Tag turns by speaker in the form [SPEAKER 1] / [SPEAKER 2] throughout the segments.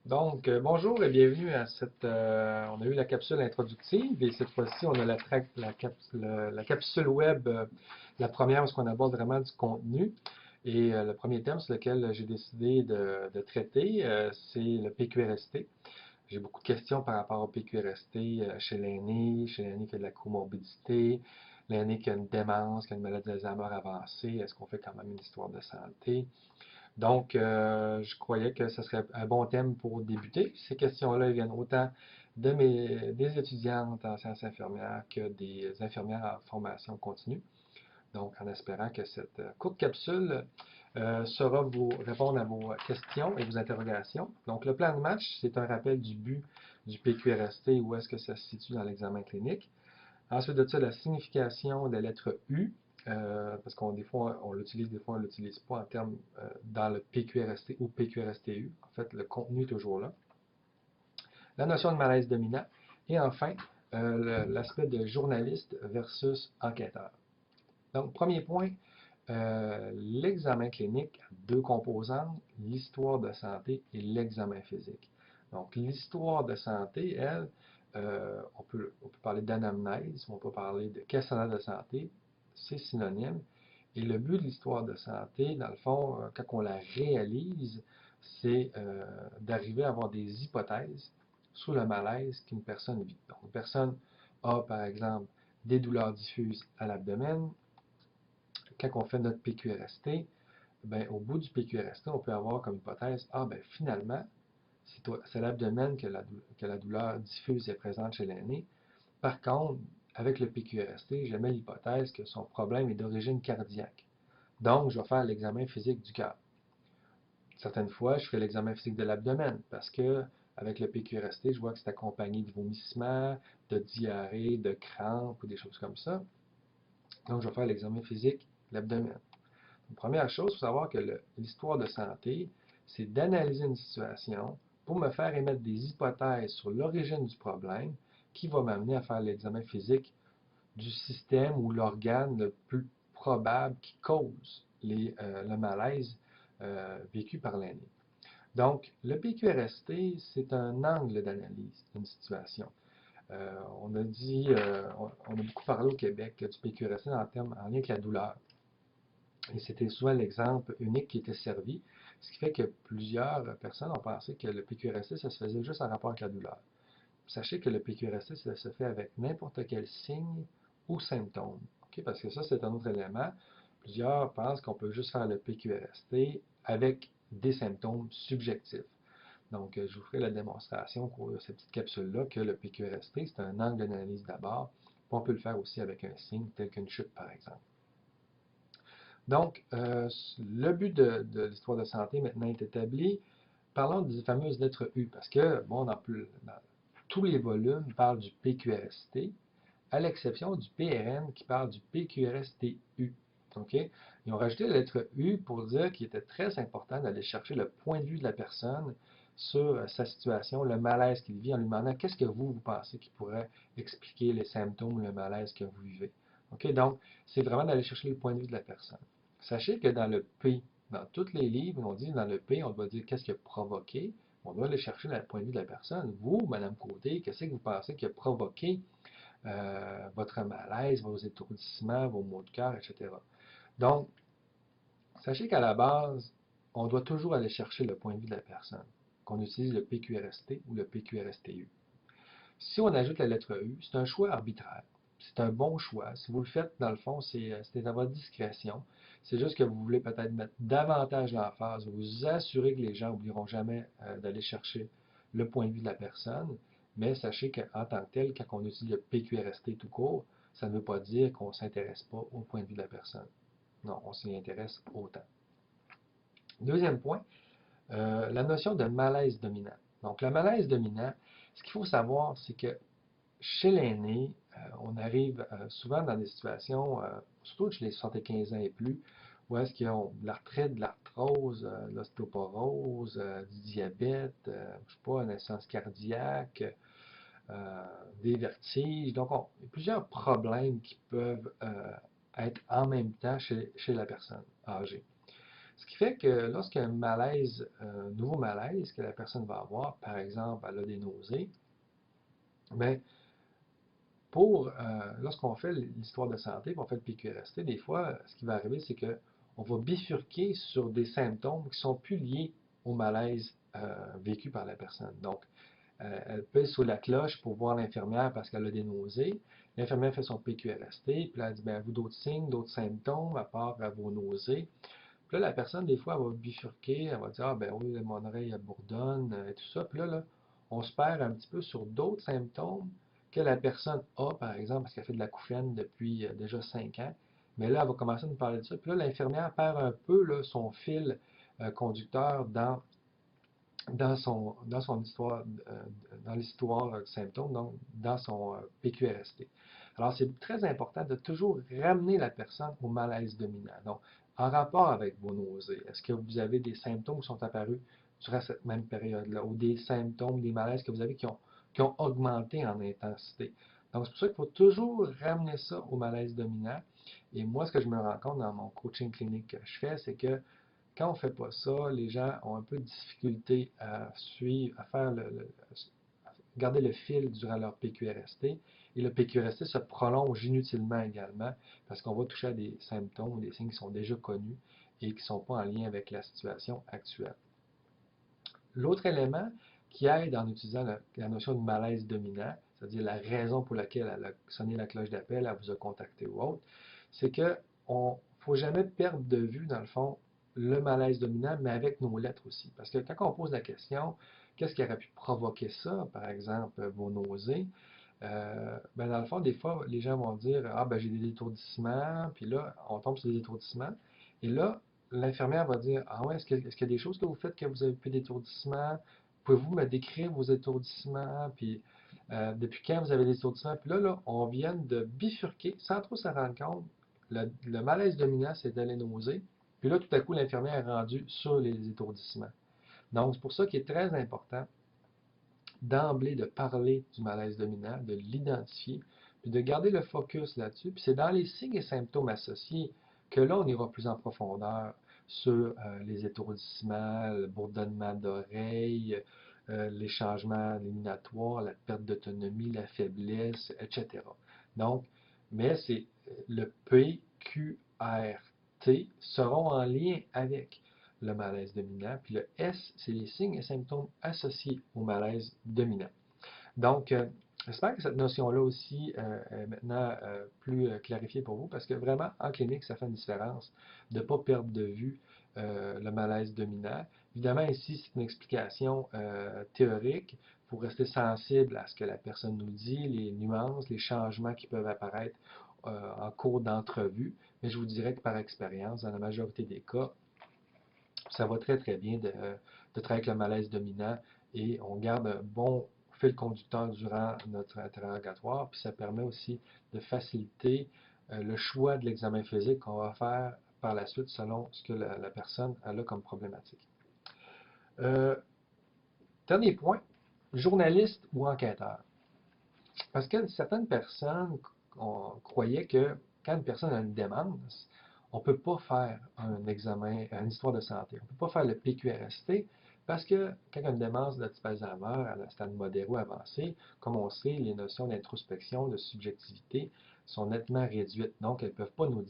[SPEAKER 1] Bonjour et bienvenue à on a eu la capsule introductive et cette fois-ci, on a la capsule web, la première, parce qu'on aborde vraiment du contenu. Et le premier thème sur lequel j'ai décidé de traiter, c'est le PQRST. J'ai beaucoup de questions par rapport au PQRST chez l'aîné qui a de la comorbidité, l'aîné qui a une démence, qui a une maladie d'Alzheimer avancée. Est-ce qu'on fait quand même une histoire de santé? Donc, je croyais que ce serait un bon thème pour débuter. Ces questions-là viennent autant des étudiantes en sciences infirmières que des infirmières en formation continue. Donc, en espérant que cette courte capsule saura vous répondre à vos questions et vos interrogations. Donc, le plan de match, c'est un rappel du but du PQRST, où est-ce que ça se situe dans l'examen clinique. Ensuite de ça, la signification de la lettre U, parce qu'on des fois on l'utilise, des fois on ne l'utilise pas en termes dans le PQRST ou PQRSTU. En fait, le contenu est toujours là. La notion de malaise dominant. Et enfin, l'aspect de journaliste versus enquêteur. Donc, premier point, l'examen clinique a deux composantes, l'histoire de santé et l'examen physique. Donc, l'histoire de santé, elle, on peut parler d'anamnèse, on peut parler de questionnaire de santé, c'est synonyme. Et le but de l'histoire de santé, dans le fond, quand on la réalise, c'est d'arriver à avoir des hypothèses sur le malaise qu'une personne vit. Donc, une personne a, par exemple, des douleurs diffuses à l'abdomen. Quand on fait notre PQRST, ben, au bout du PQRST, on peut avoir comme hypothèse, ah ben finalement, c'est l'abdomen que la douleur diffuse est présente chez l'aîné. Par contre, avec le PQRST, je mets l'hypothèse que son problème est d'origine cardiaque. Donc, je vais faire l'examen physique du cœur. Certaines fois, je ferai l'examen physique de l'abdomen parce que avec le PQRST, je vois que c'est accompagné de vomissements, de diarrhée, de crampes ou des choses comme ça. Donc, je vais faire l'examen physique de l'abdomen. Première chose, il faut savoir que l'histoire de santé, c'est d'analyser une situation pour me faire émettre des hypothèses sur l'origine du problème qui va m'amener à faire l'examen physique du système ou l'organe le plus probable qui cause le malaise vécu par l'aîné. Donc, le PQRST, c'est un angle d'analyse d'une situation. On a beaucoup parlé au Québec du PQRST en lien avec la douleur. Et c'était souvent l'exemple unique qui était servi, ce qui fait que plusieurs personnes ont pensé que le PQRST, ça se faisait juste en rapport avec la douleur. Sachez que le PQRST, ça se fait avec n'importe quel signe ou symptôme. Okay? Parce que ça, c'est un autre élément. Plusieurs pensent qu'on peut juste faire le PQRST avec des symptômes subjectifs. Donc, je vous ferai la démonstration au cours de cette petite capsule-là que le PQRST, c'est un angle d'analyse d'abord. On peut le faire aussi avec un signe tel qu'une chute, par exemple. Donc, le but de l'histoire de santé maintenant est établi. Parlons des fameuses lettres U, parce que, bon, dans tous les volumes parlent du PQRST, à l'exception du PRN qui parle du PQRSTU. OK? Ils ont rajouté la lettre U pour dire qu'il était très important d'aller chercher le point de vue de la personne sur sa situation, le malaise qu'il vit, en lui demandant qu'est-ce que vous pensez qui pourrait expliquer les symptômes ou le malaise que vous vivez. OK? Donc, c'est vraiment d'aller chercher le point de vue de la personne. Sachez que dans le P, dans tous les livres, on dit dans le P, on doit dire qu'est-ce qui a provoqué. On doit aller chercher le point de vue de la personne. Vous, Madame Côté, qu'est-ce que vous pensez qui a provoqué votre malaise, vos étourdissements, vos maux de cœur, etc. Donc, sachez qu'à la base, on doit toujours aller chercher le point de vue de la personne, qu'on utilise le PQRST ou le PQRSTU. Si on ajoute la lettre U, c'est un choix arbitraire. C'est un bon choix. Si vous le faites, dans le fond, c'est à votre discrétion. C'est juste que vous voulez peut-être mettre davantage l'emphase, vous assurer que les gens n'oublieront jamais d'aller chercher le point de vue de la personne. Mais sachez qu'en tant que tel, quand on utilise le PQRST tout court, ça ne veut pas dire qu'on ne s'intéresse pas au point de vue de la personne. Non, on s'y intéresse autant. Deuxième point, la notion de malaise dominant. Donc, le malaise dominant, ce qu'il faut savoir, c'est que chez l'aîné, on arrive souvent dans des situations, surtout chez les 75 ans et plus, où est-ce qu'ils ont de l'arthrite, de l'arthrose, de l'ostéoporose, du diabète, je ne sais pas, une insuffisance cardiaque, des vertiges. Donc, il y a plusieurs problèmes qui peuvent être en même temps chez la personne âgée. Ce qui fait que lorsqu'il y a un malaise, un nouveau malaise que la personne va avoir, par exemple, elle a des nausées, bien, lorsqu'on fait l'histoire de santé, on fait le PQRST, des fois, ce qui va arriver, c'est qu'on va bifurquer sur des symptômes qui sont plus liés au malaise vécu par la personne. Donc, elle pèse sur la cloche pour voir l'infirmière parce qu'elle a des nausées. L'infirmière fait son PQRST, puis là, elle dit, ben, avez-vous d'autres signes, d'autres symptômes à part vos nausées? Puis là, la personne, des fois, elle va bifurquer, elle va dire, ah ben oui, mon oreille elle bourdonne, et tout ça. Puis là, on se perd un petit peu sur d'autres symptômes que la personne a, par exemple, parce qu'elle fait de la l'acouphène depuis déjà 5 ans. Mais là, elle va commencer à nous parler de ça. Puis là, l'infirmière perd un peu là, son fil conducteur dans son histoire, dans l'histoire de symptômes, donc dans son PQRST. Alors, c'est très important de toujours ramener la personne au malaise dominant. Donc, en rapport avec vos nausées, est-ce que vous avez des symptômes qui sont apparus durant cette même période-là, ou des symptômes, des malaises que vous avez qui ont augmenté en intensité? Donc, c'est pour ça qu'il faut toujours ramener ça au malaise dominant. Et moi, ce que je me rends compte dans mon coaching clinique que je fais, c'est que quand on ne fait pas ça, les gens ont un peu de difficulté à suivre, à faire à garder le fil durant leur PQRST. Et le PQRST se prolonge inutilement également parce qu'on va toucher à des symptômes ou des signes qui sont déjà connus et qui ne sont pas en lien avec la situation actuelle. L'autre élément qui aide en utilisant la notion de malaise dominant, c'est-à-dire la raison pour laquelle elle a sonné la cloche d'appel, elle vous a contacté ou autre, c'est qu'il ne faut jamais perdre de vue, dans le fond, le malaise dominant, mais avec nos lettres aussi. Parce que quand on pose la question, qu'est-ce qui aurait pu provoquer ça, par exemple, vos nausées, ben dans le fond, des fois, les gens vont dire, ah ben j'ai des étourdissements, puis là, on tombe sur des étourdissements, et là, l'infirmière va dire, ah ouais, est-ce qu'il y a des choses que vous faites que vous avez plus d'étourdissements? Pouvez-vous me décrire vos étourdissements? Puis, depuis quand vous avez des étourdissements? Puis là, on vient de bifurquer, sans trop se rendre compte, le malaise dominant, c'est d'aller nausées. Puis là, tout à coup, l'infirmière est rendue sur les étourdissements. Donc, c'est pour ça qu'il est très important d'emblée de parler du malaise dominant, de l'identifier, puis de garder le focus là-dessus. Puis c'est dans les signes et symptômes associés que là, on ira plus en profondeur sur les étourdissements, le bourdonnement d'oreilles, les changements éliminatoires, la perte d'autonomie, la faiblesse, etc. Donc, mais c'est le PQRT seront en lien avec le malaise dominant. Puis le S, c'est les signes et symptômes associés au malaise dominant. Donc, j'espère que cette notion-là aussi est maintenant plus clarifiée pour vous, parce que vraiment, en clinique, ça fait une différence de ne pas perdre de vue le malaise dominant. Évidemment, ici, c'est une explication théorique. Il faut rester sensible à ce que la personne nous dit, les nuances, les changements qui peuvent apparaître en cours d'entrevue. Mais je vous dirais que par expérience, dans la majorité des cas, ça va très très bien de travailler avec le malaise dominant et on garde un bon fil conducteur durant notre interrogatoire, puis ça permet aussi de faciliter le choix de l'examen physique qu'on va faire par la suite selon ce que la personne a comme problématique. Euh, Dernier point, journaliste ou enquêteur. Parce que certaines personnes croyaient que quand une personne a une démence, on ne peut pas faire un examen, une histoire de santé. On ne peut pas faire le PQRST parce que quand il y a une démence de type Alzheimer à la stade modéré ou avancé, comme on sait, les notions d'introspection, de subjectivité sont nettement réduites. Donc, elles ne peuvent pas nous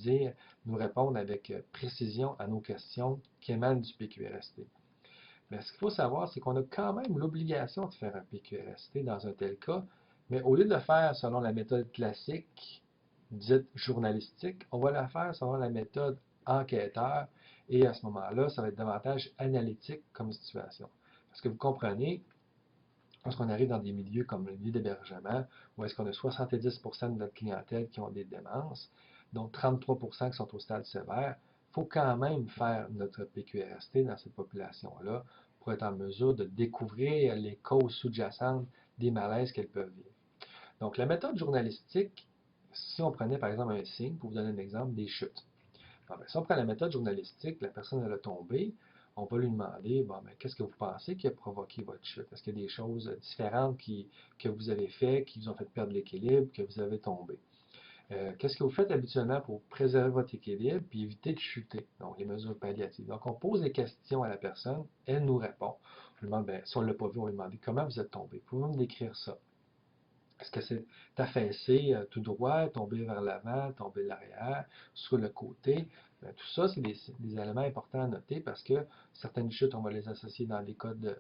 [SPEAKER 1] répondre avec précision à nos questions qui émanent du PQRST. Mais ce qu'il faut savoir, c'est qu'on a quand même l'obligation de faire un PQRST dans un tel cas, mais au lieu de le faire selon la méthode classique, dite journalistique, on va la faire selon la méthode enquêteur, et à ce moment-là, ça va être davantage analytique comme situation. Parce que vous comprenez, lorsqu'on arrive dans des milieux comme le milieu d'hébergement, où est-ce qu'on a 70% de notre clientèle qui ont des démences, donc 33% qui sont au stade sévère, il faut quand même faire notre PQRST dans cette population-là pour être en mesure de découvrir les causes sous-jacentes des malaises qu'elles peuvent vivre. Donc, la méthode journalistique, si on prenait par exemple un signe, pour vous donner un exemple, des chutes. Bon, ben, si on prend la méthode journalistique, la personne elle a tombé, on va lui demander, bon, ben, qu'est-ce que vous pensez qui a provoqué votre chute? Est-ce qu'il y a des choses différentes que vous avez fait, qui vous ont fait perdre l'équilibre, que vous avez tombé? Qu'est-ce que vous faites habituellement pour préserver votre équilibre et éviter de chuter? Donc, les mesures palliatives. Donc, on pose des questions à la personne, elle nous répond. On lui demande, si on ne l'a pas vu, on lui demande comment vous êtes tombé. Pouvez-vous me décrire ça? Est-ce que c'est affaissé tout droit, tombé vers l'avant, tombé de l'arrière, sur le côté? Tout ça, c'est des éléments importants à noter parce que certaines chutes, on va les associer dans des cas de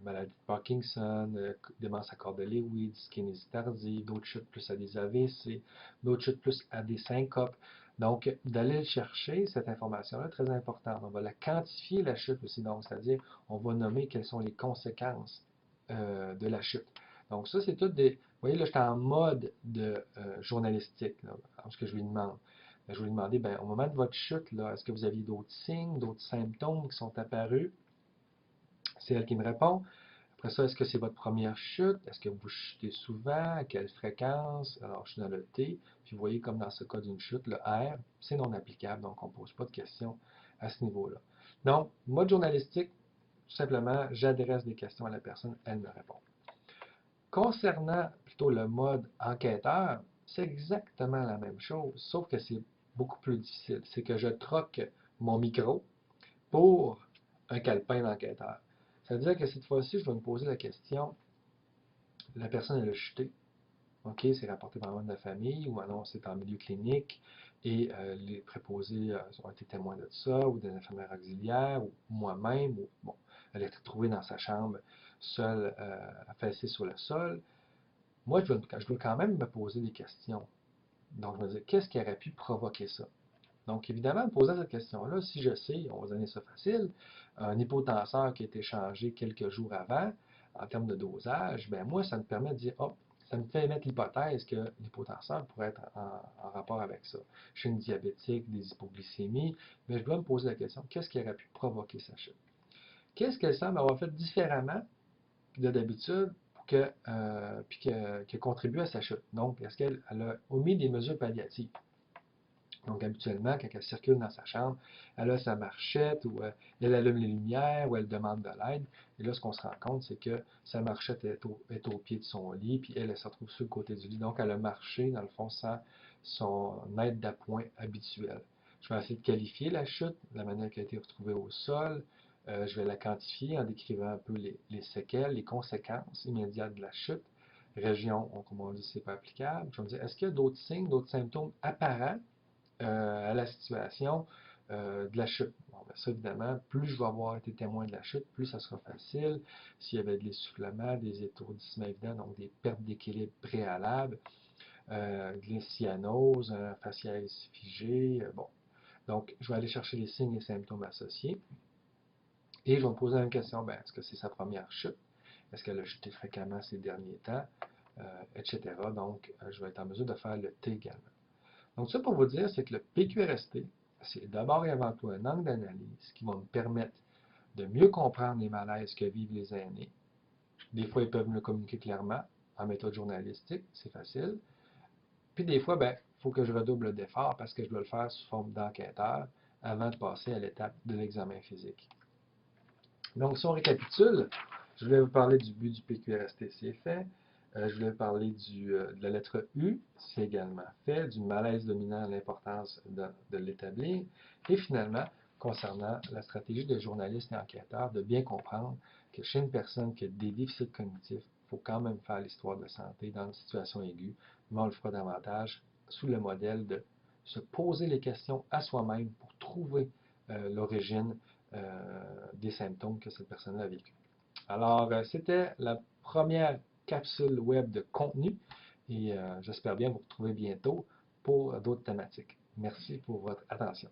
[SPEAKER 1] maladie de Parkinson, démence accordée Lewis, kinésie tardive, d'autres chutes plus à des AVC, d'autres chutes plus à des syncopes. Donc, d'aller chercher cette information-là est très importante. On va la quantifier, la chute aussi, donc, c'est-à-dire, on va nommer quelles sont les conséquences de la chute. Donc, ça, c'est toutes des. Vous voyez, là, j'étais en mode de journalistique, là, ce que je lui demande. Je vais lui demander, au moment de votre chute, là, est-ce que vous aviez d'autres signes, d'autres symptômes qui sont apparus? C'est elle qui me répond. Après ça, est-ce que c'est votre première chute? Est-ce que vous chutez souvent? À quelle fréquence? Alors, je suis dans le T. Puis, vous voyez, comme dans ce cas d'une chute, le R, c'est non applicable, donc on ne pose pas de questions à ce niveau-là. Donc, mode journalistique, tout simplement, j'adresse des questions à la personne, elle me répond. Concernant plutôt le mode enquêteur, c'est exactement la même chose, sauf que c'est beaucoup plus difficile. C'est que je troque mon micro pour un calepin d'enquêteur. Ça veut dire que cette fois-ci, je vais me poser la question, la personne elle a chuté, OK, c'est rapporté par un membre de la famille, ou alors c'est en milieu clinique, et les préposés ont été témoins de ça, ou des infirmières auxiliaires, ou moi-même, ou bon, elle a été trouvée dans sa chambre, seule, affaissée sur le sol. Moi, je dois quand même me poser des questions. Donc, je me dis, qu'est-ce qui aurait pu provoquer ça? Donc, évidemment, en posant cette question-là, si je sais, on va donner ça facile, un hypotenseur qui a été changé quelques jours avant, en termes de dosage, moi, ça me permet de dire, oh, ça me fait émettre l'hypothèse que l'hypotenseur pourrait être en rapport avec ça. Chez une diabétique, des hypoglycémies, mais je dois me poser la question, qu'est-ce qui aurait pu provoquer sa chute? Qu'est-ce qu'elle semble avoir fait différemment de d'habitude puis qui a contribué à sa chute? Donc, est-ce qu'elle a omis des mesures palliatives? Donc, habituellement, quand elle circule dans sa chambre, elle a sa marchette ou elle allume les lumières ou elle demande de l'aide. Et là, ce qu'on se rend compte, c'est que sa marchette est au pied de son lit, puis elle se retrouve sur le côté du lit. Donc, elle a marché, dans le fond, sans son aide d'appoint habituelle. Je vais essayer de qualifier la chute, la manière qu'elle a été retrouvée au sol. Je vais la quantifier en décrivant un peu les séquelles, les conséquences immédiates de la chute. Région, comme on dit, c'est pas applicable. Je vais me dire, est-ce qu'il y a d'autres signes, d'autres symptômes apparents à la situation de la chute? Bon, ça, évidemment, plus je vais avoir été témoin de la chute, plus ça sera facile. S'il y avait de l'essoufflement, des étourdissements évidents, donc des pertes d'équilibre préalables, de l'cyanose, un faciès figé, bon. Donc, je vais aller chercher les signes et symptômes associés. Et je vais me poser une question, est-ce que c'est sa première chute? Est-ce qu'elle a chuté fréquemment ces derniers temps? Etc. Donc, je vais être en mesure de faire le T également. Donc, ça pour vous dire, c'est que le PQRST, c'est d'abord et avant tout un angle d'analyse qui va me permettre de mieux comprendre les malaises que vivent les aînés. Des fois, ils peuvent me le communiquer clairement en méthode journalistique, c'est facile. Puis des fois, il faut que je redouble d'efforts parce que je dois le faire sous forme d'enquêteur avant de passer à l'étape de l'examen physique. Donc, si on récapitule, je voulais vous parler du but du PQRST, c'est fait. Je voulais vous parler de la lettre U, c'est également fait, du malaise dominant, l'importance de l'établir. Et finalement, concernant la stratégie de journaliste et enquêteur, de bien comprendre que chez une personne qui a des déficits cognitifs, il faut quand même faire l'histoire de santé dans une situation aiguë, mais on le fera davantage sous le modèle de se poser les questions à soi-même pour trouver l'origine des symptômes que cette personne a vécu. Alors, c'était la première capsule web de contenu et j'espère bien vous retrouver bientôt pour d'autres thématiques. Merci pour votre attention.